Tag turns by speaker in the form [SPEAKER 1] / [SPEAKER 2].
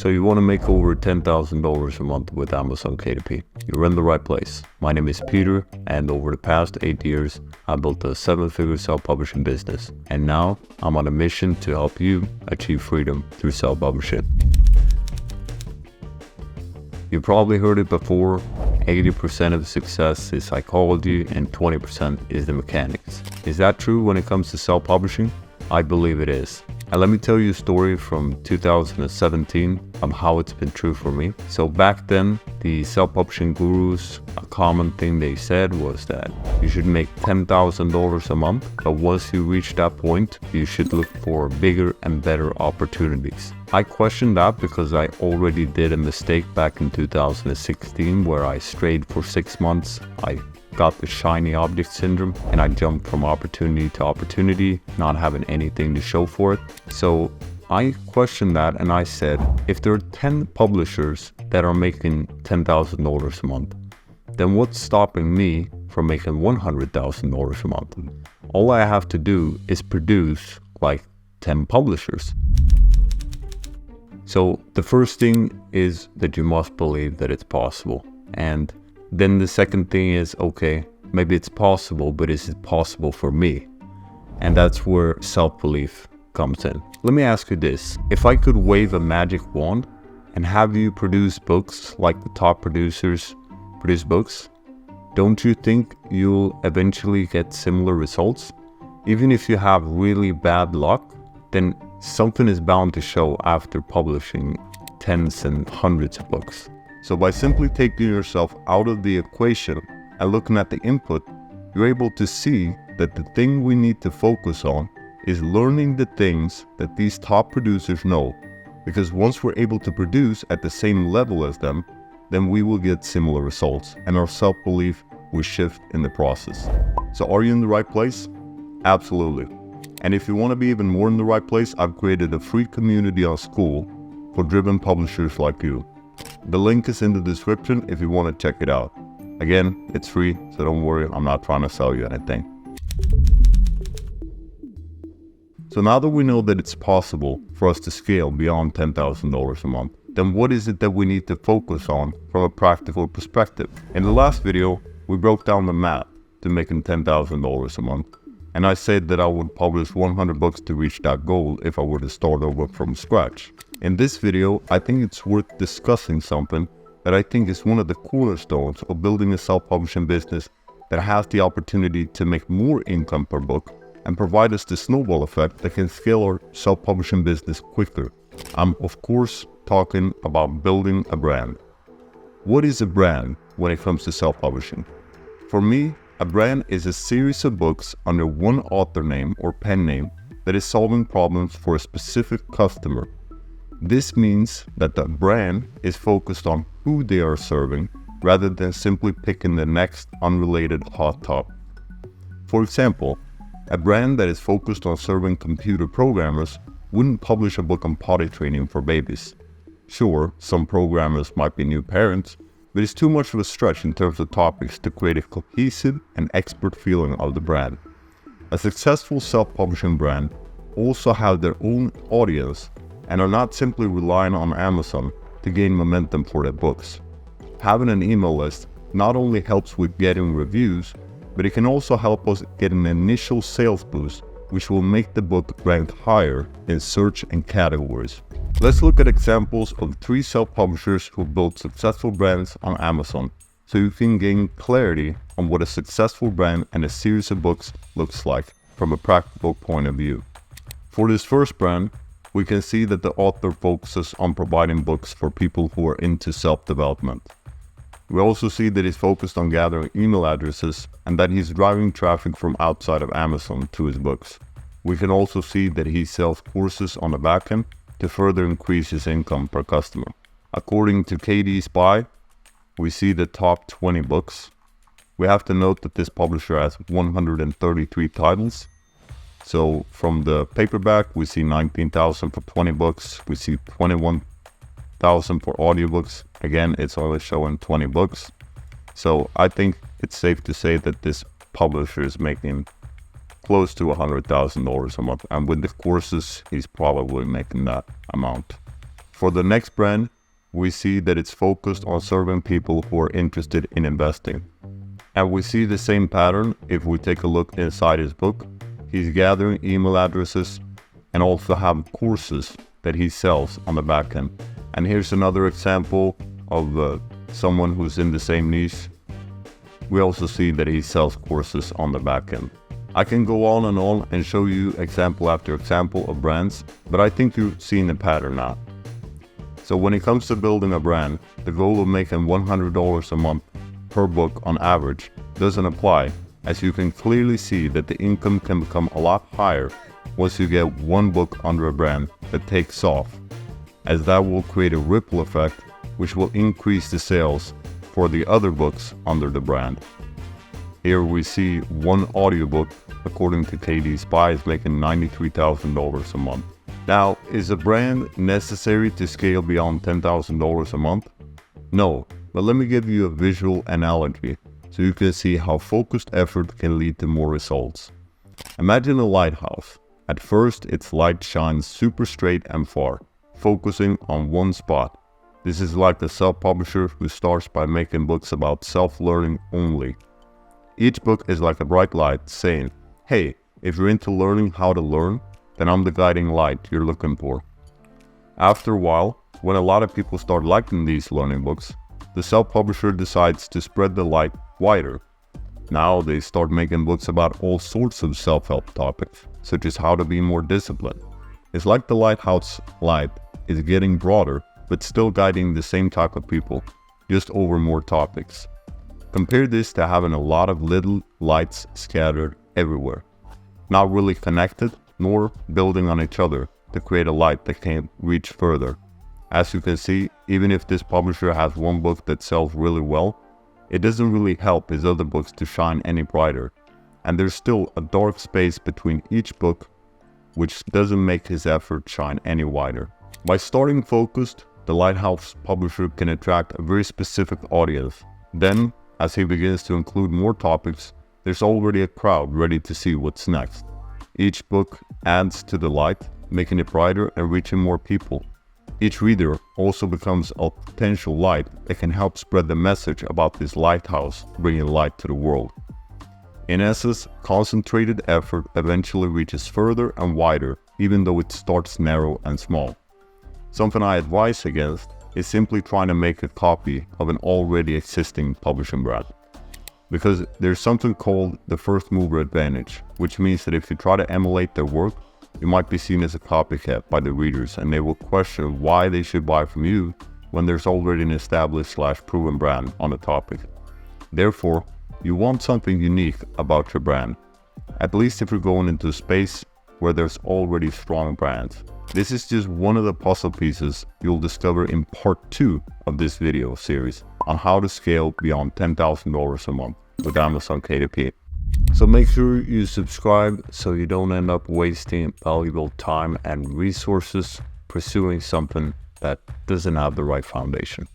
[SPEAKER 1] So you want to make over $10,000 a month with Amazon KDP. You're in the right place. My name is Peter, and over the past 8 years, I built a 7-figure self-publishing business. And now I'm on a mission to help you achieve freedom through self-publishing. You probably heard it before, 80% of success is psychology and 20% is the mechanics. Is that true when it comes to self-publishing? I believe it is. And let me tell you a story from 2017 of how it's been true for me. So back then, the self-publishing gurus, a common thing they said was that you should make $10,000 a month, but once you reach that point, you should look for bigger and better opportunities. I questioned that because I already did a mistake back in 2016 where I strayed for 6 months. I got the shiny object syndrome and I jumped from opportunity to opportunity, not having anything to show for it. So I questioned that and I said, if there are 10 publishers that are making $10,000 a month, then what's stopping me from making $100,000 a month? All I have to do is produce like 10 publishers. So the first thing is that you must believe that it's possible. And then the second thing is, okay, maybe it's possible, but is it possible for me? And that's where self-belief comes in. Let me ask you this. If I could wave a magic wand and have you produce books like the top producers produce books, don't you think you'll eventually get similar results? Even if you have really bad luck, then something is bound to show after publishing tens and hundreds of books. So by simply taking yourself out of the equation and looking at the input, you're able to see that the thing we need to focus on is learning the things that these top producers know. Because once we're able to produce at the same level as them, then we will get similar results and our self-belief will shift in the process. So are you in the right place? Absolutely. And if you want to be even more in the right place, I've created a free community on Skool for driven publishers like you. The link is in the description if you want to check it out. Again, it's free, so don't worry, I'm not trying to sell you anything. So now that we know that it's possible for us to scale beyond $10,000 a month, then what is it that we need to focus on from a practical perspective? In the last video, we broke down the math to making $10,000 a month. And I said that I would publish 100 books to reach that goal if I were to start over from scratch. In this video, I think it's worth discussing something that I think is one of the cornerstones of building a self-publishing business that has the opportunity to make more income per book and provide us the snowball effect that can scale our self-publishing business quicker. I'm of course talking about building a brand. What is a brand when it comes to self-publishing? For me, a brand is a series of books under one author name or pen name that is solving problems for a specific customer. This means that the brand is focused on who they are serving rather than simply picking the next unrelated hot topic. For example, a brand that is focused on serving computer programmers wouldn't publish a book on potty training for babies. Sure, some programmers might be new parents, but it's too much of a stretch in terms of topics to create a cohesive and expert feeling of the brand. A successful self-publishing brand also have their own audience and are not simply relying on Amazon to gain momentum for their books. Having an email list not only helps with getting reviews, but it can also help us get an initial sales boost, which will make the book rank higher in search and categories. Let's look at examples of 3 self-publishers who built successful brands on Amazon, so you can gain clarity on what a successful brand and a series of books looks like from a practical point of view. For this first brand, we can see that the author focuses on providing books for people who are into self-development. We also see that he's focused on gathering email addresses and that he's driving traffic from outside of Amazon to his books. We can also see that he sells courses on the backend to further increase his income per customer. According to KD Spy, we see the top 20 books. We have to note that this publisher has 133 titles. So from the paperback, we see 19,000 for 20 books. We see 21,000 for audiobooks. Again, it's only showing 20 books. So I think it's safe to say that this publisher is making close to $100,000 a month. And with the courses, he's probably making that amount. For the next brand, we see that it's focused on serving people who are interested in investing. And we see the same pattern if we take a look inside his book. He's gathering email addresses and also have courses that he sells on the back end. And here's another example of someone who's in the same niche. We also see that he sells courses on the back end. I can go on and show you example after example of brands, but I think you've seen the pattern now. So when it comes to building a brand, the goal of making $100 a month per book on average doesn't apply, as you can clearly see that the income can become a lot higher once you get one book under a brand that takes off, as that will create a ripple effect which will increase the sales for the other books under the brand. Here we see one audiobook, according to KD Spy, is making $93,000 a month. Now, is a brand necessary to scale beyond $10,000 a month? No, but let me give you a visual analogy so you can see how focused effort can lead to more results. Imagine a lighthouse. At first, its light shines super straight and far, focusing on one spot. This is like the self-publisher who starts by making books about self-learning only. Each book is like a bright light saying, hey, if you're into learning how to learn, then I'm the guiding light you're looking for. After a while, when a lot of people start liking these learning books, the self-publisher decides to spread the light wider. Now they start making books about all sorts of self-help topics, such as how to be more disciplined. It's like the lighthouse light is getting broader, but still guiding the same type of people, just over more topics. Compare this to having a lot of little lights scattered everywhere, not really connected, nor building on each other to create a light that can reach further. As you can see, even if this publisher has one book that sells really well, it doesn't really help his other books to shine any brighter, and there's still a dark space between each book, which doesn't make his effort shine any wider. By starting focused, the Lighthouse publisher can attract a very specific audience. Then, as he begins to include more topics, there's already a crowd ready to see what's next. Each book adds to the light, making it brighter and reaching more people. Each reader also becomes a potential light that can help spread the message about this lighthouse bringing light to the world. In essence, concentrated effort eventually reaches further and wider, even though it starts narrow and small. Something I advise against is simply trying to make a copy of an already existing publishing brand. Because there's something called the first mover advantage, which means that if you try to emulate their work, you might be seen as a copycat by the readers, and they will question why they should buy from you when there's already an established / proven brand on the topic. Therefore, you want something unique about your brand, at least if you're going into a space where there's already strong brands. This is just one of the puzzle pieces you'll discover in part 2 of this video series on how to scale beyond $10,000 a month with Amazon KDP. So make sure you subscribe so you don't end up wasting valuable time and resources pursuing something that doesn't have the right foundation.